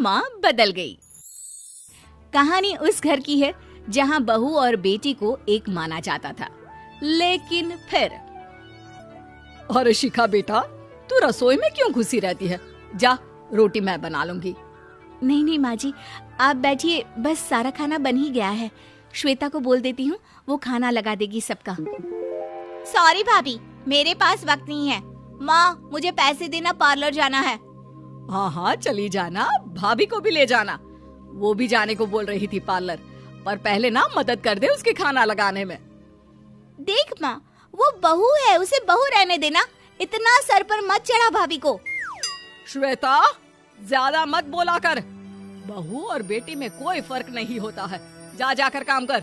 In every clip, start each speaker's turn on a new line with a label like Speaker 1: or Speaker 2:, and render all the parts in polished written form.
Speaker 1: माँ बदल गई। कहानी उस घर की है जहाँ बहू और बेटी को एक माना जाता था, लेकिन फिर
Speaker 2: अरे शिखा बेटा, तू रसोई में क्यों घुसी रहती है? जा, रोटी मैं बना लूंगी।
Speaker 1: नहीं नहीं माँ जी, आप बैठिए, बस सारा खाना बन ही गया है। श्वेता को बोल देती हूँ, वो खाना लगा देगी सबका। सॉरी भाभी, मेरे पास वक्त नहीं है। माँ, मुझे पैसे देना, पार्लर जाना है।
Speaker 2: हाँ हाँ चली जाना, भाभी को भी ले जाना। वो भी जाने को बोल रही थी पार्लर, पर पहले ना मदद कर दे उसके खाना लगाने में।
Speaker 1: देख माँ, वो बहू है, उसे बहू रहने देना, इतना सर पर मत चढ़ा भाभी को।
Speaker 2: श्वेता, ज्यादा मत बोला कर। बहू और बेटी में कोई फर्क नहीं होता है। जा जाकर काम कर।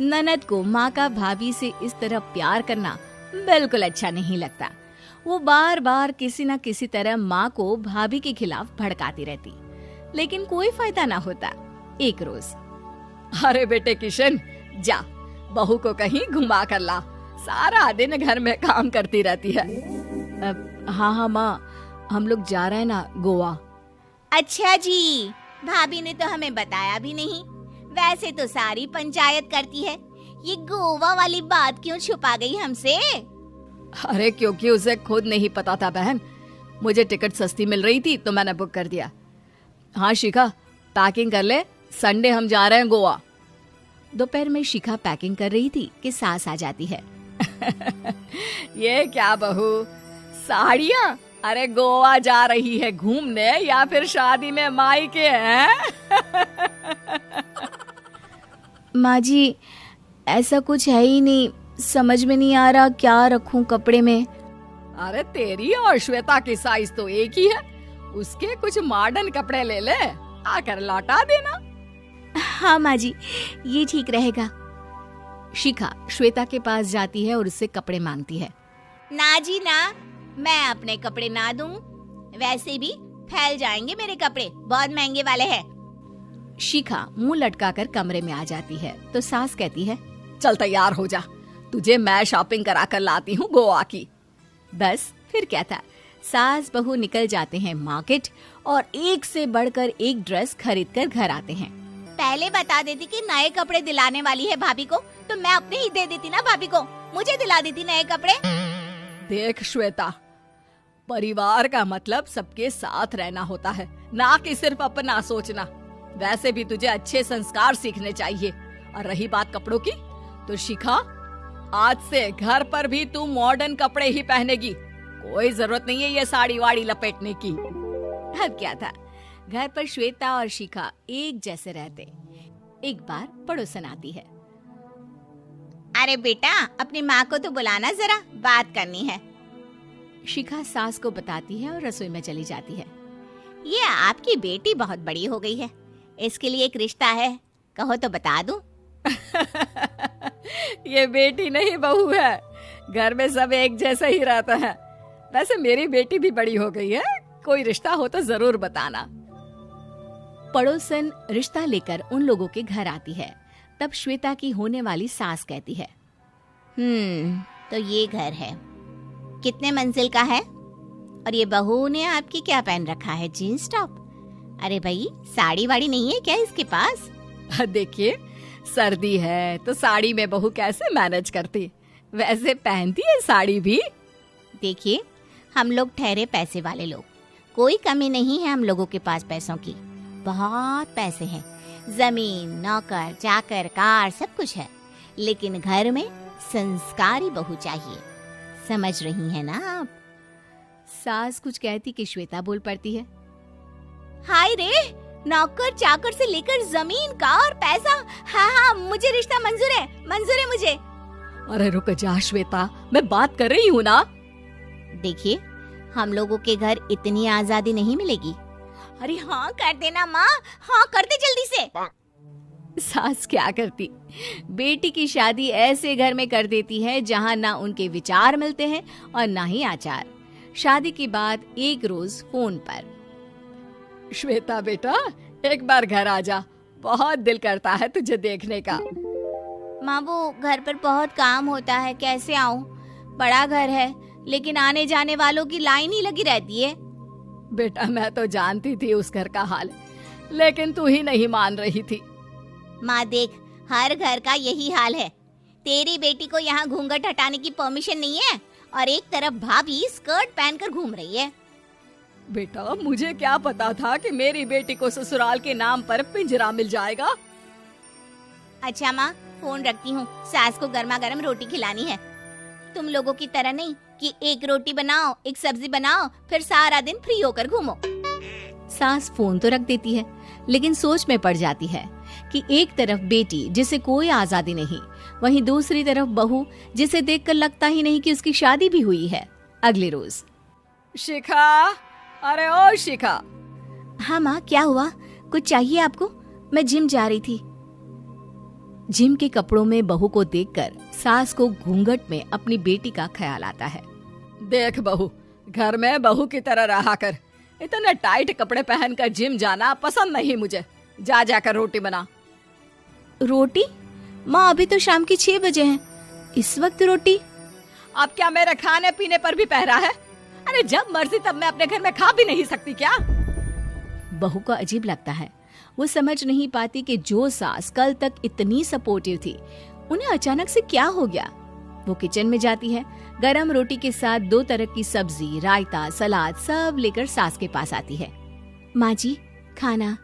Speaker 1: ननद को माँ का भाभी से इस तरह प्यार करना बिल्कुल अच्छा नहीं लगता। वो बार बार किसी न किसी तरह माँ को भाभी के खिलाफ भड़काती रहती, लेकिन कोई फायदा ना होता। एक रोज,
Speaker 2: अरे बेटे किशन, जा बहू को कहीं घुमा कर ला, सारा दिन घर में काम करती रहती है।
Speaker 1: हाँ हाँ माँ, हम लोग जा रहे हैं ना गोवा। अच्छा जी, भाभी ने तो हमें बताया भी नहीं। वैसे तो सारी पंचायत करती है, ये गोवा वाली बात क्यों छुपा गई हमसे?
Speaker 2: अरे क्योंकि उसे खुद नहीं पता था बहन। मुझे टिकट सस्ती मिल रही थी तो मैंने बुक कर दिया। हाँ शिखा, पैकिंग कर ले, संडे हम जा रहे हैं गोवा।
Speaker 1: दोपहर में शिखा पैकिंग कर रही थी कि सास आ जाती है।
Speaker 2: ये क्या बहू, साड़ियाँ? अरे गोवा जा रही है घूमने या फिर शादी में मायके हैं?
Speaker 1: माँ जी, ऐसा कुछ है ही नहीं, समझ में नहीं आ रहा क्या रखूं कपड़े में।
Speaker 2: अरे तेरी और श्वेता की साइज तो एक ही है, उसके कुछ मॉडर्न कपड़े ले ले, आकर लौटा देना।
Speaker 1: हाँ माँ जी, ये ठीक रहेगा। शिखा श्वेता के पास जाती है और उससे कपड़े मांगती है। ना जी ना, मैं अपने कपड़े ना दूं, वैसे भी फैल जाएंगे मेरे कपड़े, बहुत महंगे वाले हैं। शिखा मुंह लटकाकर कमरे में आ जाती है तो सास कहती है,
Speaker 2: चल तैयार हो जा, तुझे मैं शॉपिंग करा कर लाती हूँ गोवा की।
Speaker 1: बस फिर क्या था, सास बहू निकल जाते हैं मार्केट और एक से बढ़कर एक ड्रेस खरीद कर घर आते हैं। पहले बता देती कि नए कपड़े दिलाने वाली है भाभी को, तो मैं अपने ही दे देती ना भाभी को, मुझे दिला देती नए कपड़े।
Speaker 2: देख श्वेता, परिवार का मतलब सबके साथ रहना होता है, ना कि सिर्फ अपना सोचना। वैसे भी तुझे अच्छे संस्कार सीखने चाहिए। और रही बात कपड़ों की, तो शिखा, आज से घर पर भी तू मॉडर्न कपड़े ही पहनेगी। कोई जरूरत नहीं है ये साड़ी वाड़ी लपेटने की।
Speaker 1: अब क्या था, घर पर श्वेता और शिखा एक जैसे रहते। एक बार पड़ोसन आती है। अरे बेटा, अपनी माँ को तो बुलाना जरा, बात करनी है। शिखा सास को बताती है और रसोई में चली जाती है। ये आपकी बेटी बहुत बड़ी हो गई है, इसके लिए एक रिश्ता है, कहो तो बता दूं।
Speaker 2: ये बेटी नहीं बहू है, घर में सब एक जैसा ही रहता है। वैसे मेरी बेटी भी बड़ी हो गई है, कोई रिश्ता हो तो जरूर बताना।
Speaker 1: पड़ोसन रिश्ता लेकर उन लोगों के घर आती है। तब श्वेता की होने वाली सास कहती है, तो ये घर है, कितने मंजिल का है? और ये बहू ने आपकी क्या पहन रखा है, जीन्स टॉप? अरे भाई, साड़ी वाड़ी नहीं है क्या इसके पास?
Speaker 2: देखिए, सर्दी है तो साड़ी में बहू कैसे मैनेज करती, वैसे पहनती है साड़ी भी।
Speaker 1: देखिए, हम लोग ठहरे पैसे वाले लोग, कोई कमी नहीं है हम लोगों के पास पैसों की, बहुत पैसे हैं, जमीन, नौकर चाकर, कार, सब कुछ है, लेकिन घर में संस्कारी बहू चाहिए। समझ रही हैं ना आप? सास कुछ कहती कि श्वेता बोल पड़ती है, हाय रे, नौकर चाकर से लेकर जमीन, कार, पैसा, हाँ, मुझे रिश्ता मंजूर है मुझे।
Speaker 2: अरे रुक जा श्वेता, मैं बात कर रही हूँ ना।
Speaker 1: देखिए, हम लोगों के घर इतनी आजादी नहीं मिलेगी। अरे हाँ कर देना माँ, हाँ कर दे जल्दी से। सास क्या करती, बेटी की शादी ऐसे घर में कर देती है जहाँ ना उनके विचार मिलते हैं और ना ही आचार। शादी के बाद एक रोज फोन पर,
Speaker 2: श्वेता बेटा, एक बार घर आ जा, बहुत दिल करता है तुझे देखने का।
Speaker 1: माँ, वो घर पर बहुत काम होता है, कैसे आऊँ? बड़ा घर है, लेकिन आने जाने वालों की लाइन ही लगी रहती है।
Speaker 2: बेटा मैं तो जानती थी उस घर का हाल, लेकिन तू ही नहीं मान रही थी।
Speaker 1: माँ देख, हर घर का यही हाल है। तेरी बेटी को यहाँ घूंघट हटाने की परमिशन नहीं है और एक तरफ भाभी स्कर्ट पहनकर घूम रही है।
Speaker 2: बेटा मुझे क्या पता था कि मेरी बेटी को ससुराल के नाम पर पिंजरा मिल जाएगा।
Speaker 1: अच्छा माँ, फोन रखती हूँ, सास को गर्मा गर्म रोटी खिलानी है। तुम लोगों की तरह नहीं कि एक रोटी बनाओ, एक सब्जी बनाओ, फिर सारा दिन फ्री होकर घूमो।
Speaker 3: सास फोन तो रख देती है, लेकिन सोच में पड़ जाती है कि एक तरफ बेटी जिसे कोई आजादी नहीं, वहीं दूसरी तरफ बहू जिसे देखकर लगता ही नहीं कि उसकी शादी भी हुई है। अगले रोज।
Speaker 2: शिखा, अरे ओ शिखा।
Speaker 3: हाँ माँ, क्या हुआ? कुछ चाहिए आपको? मैं जिम जा रही थी। जिम के कपड़ों में बहू को देखकर सास को घूंघट में अपनी बेटी का ख्याल आता है।
Speaker 2: देख बहू, घर में बहू की तरह रहा कर। इतने टाइट कपड़े पहनकर जिम जाना पसंद नहीं मुझे। जा जाकर रोटी बना।
Speaker 3: रोटी? माँ अभी तो शाम के 6 बजे हैं, इस वक्त रोटी?
Speaker 2: अब क्या मेरे खाने पीने पर भी पहरा है? अरे जब मर्जी तब मैं अपने घर में खा भी नहीं सकती क्या?
Speaker 3: बहू को अजीब लगता है। वो समझ नहीं पाती कि जो सास कल तक इतनी सपोर्टिव थी, उन्हें अचानक से क्या हो गया। वो किचन में जाती है, गरम रोटी के साथ 2 तरह की सब्जी, रायता, सलाद सब लेकर सास के पास आती है। माँ जी, खाना।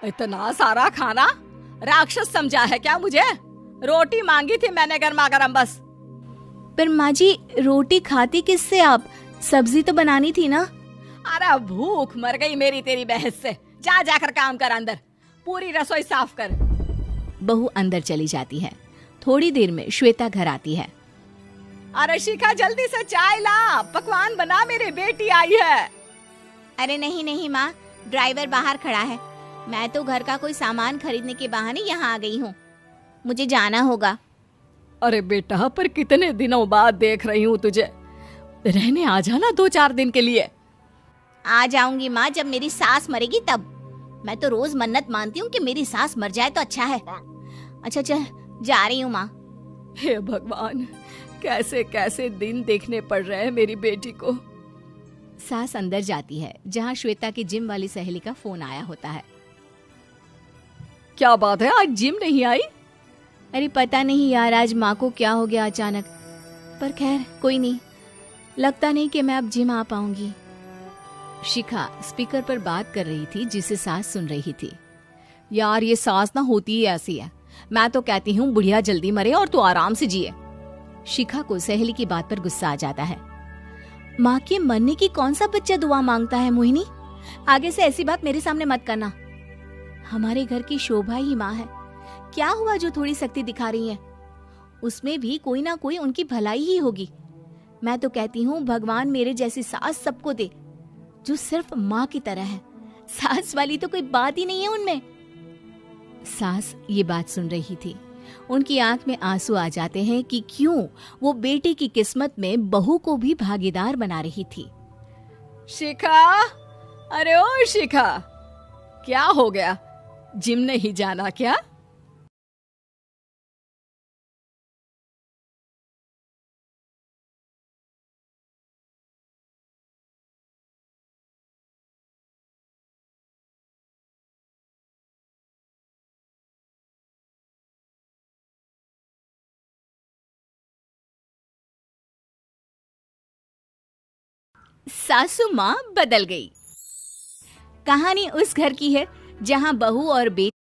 Speaker 2: इतना सारा खाना? राक्षस समझा है क्या मुझे? रोटी मांगी थी मैंने गर्मा गर्म बस।
Speaker 3: पर माँ जी, रोटी खाती किससे आप? सब्जी तो बनानी थी ना।
Speaker 2: अरे भूख मर गई मेरी तेरी बहस से। जा जाकर काम कर, अंदर पूरी रसोई साफ कर।
Speaker 3: बहू अंदर चली जाती है। थोड़ी देर में श्वेता घर आती है।
Speaker 2: अरे शिखा, जल्दी से चाय ला, पकवान बना, मेरी बेटी आई है।
Speaker 1: अरे नहीं नहीं माँ, ड्राइवर बाहर खड़ा है। मैं तो घर का कोई सामान खरीदने के बहाने यहाँ आ गई हूँ, मुझे जाना होगा।
Speaker 2: अरे बेटा, पर कितने दिनों बाद देख रही हूँ तुझे, रहने आ जाना 2-4 दिन के लिए।
Speaker 1: आ जाऊंगी माँ, जब मेरी सास मरेगी तब। मैं तो रोज मन्नत मानती हूँ कि मेरी सास मर जाए तो अच्छा है। अच्छा चल, जा रही हूँ माँ।
Speaker 2: हे भगवान, कैसे कैसे दिन देखने पड़ रहे हैं मेरी बेटी को।
Speaker 3: सास अंदर जाती है, जहाँ श्वेता की जिम वाली सहेली का फोन आया होता है।
Speaker 2: क्या बात है, आज जिम नहीं आई?
Speaker 3: अरे पता नहीं यार, आज माँ को क्या हो गया अचानक। पर खैर कोई नहीं, लगता नहीं कि मैं अब जिम आ पाऊंगी। शिखा स्पीकर पर बात कर रही थी, जिसे सास सुन रही थी।
Speaker 2: यार ये सास ना होती ही ऐसी है। मैं तो कहती हूँ बुढ़िया जल्दी मरे और तू आराम से जिए।
Speaker 3: शिखा को सहेली की बात पर गुस्सा आ जाता है। माँ के मरने की कौन सा बच्चा दुआ मांगता है मोहिनी? आगे से ऐसी बात मेरे सामने मत करना। हमारे घर की शोभा ही माँ है। क्या हुआ जो थोड़ी सख्ती दिखा रही है? उसमें भी कोई ना कोई उनकी भलाई ही होगी। मैं तो कहती हूँ भगवान मेरे जैसी सास सबको दे, जो सिर्फ माँ की तरह है। सास वाली तो कोई बात ही नहीं है उनमें। सास ये बात सुन रही थी। उनकी आंख में आंसू आ जाते हैं कि क्यों वो बेटी की किस्मत में बहू को भी भागीदार बना रही थी।
Speaker 2: शिखा, अरे ओ शिखा, क्या हो गया? जिम नहीं जाना क्या?
Speaker 3: सासू माँ बदल गई। कहानी उस घर की है जहाँ बहू और बेटी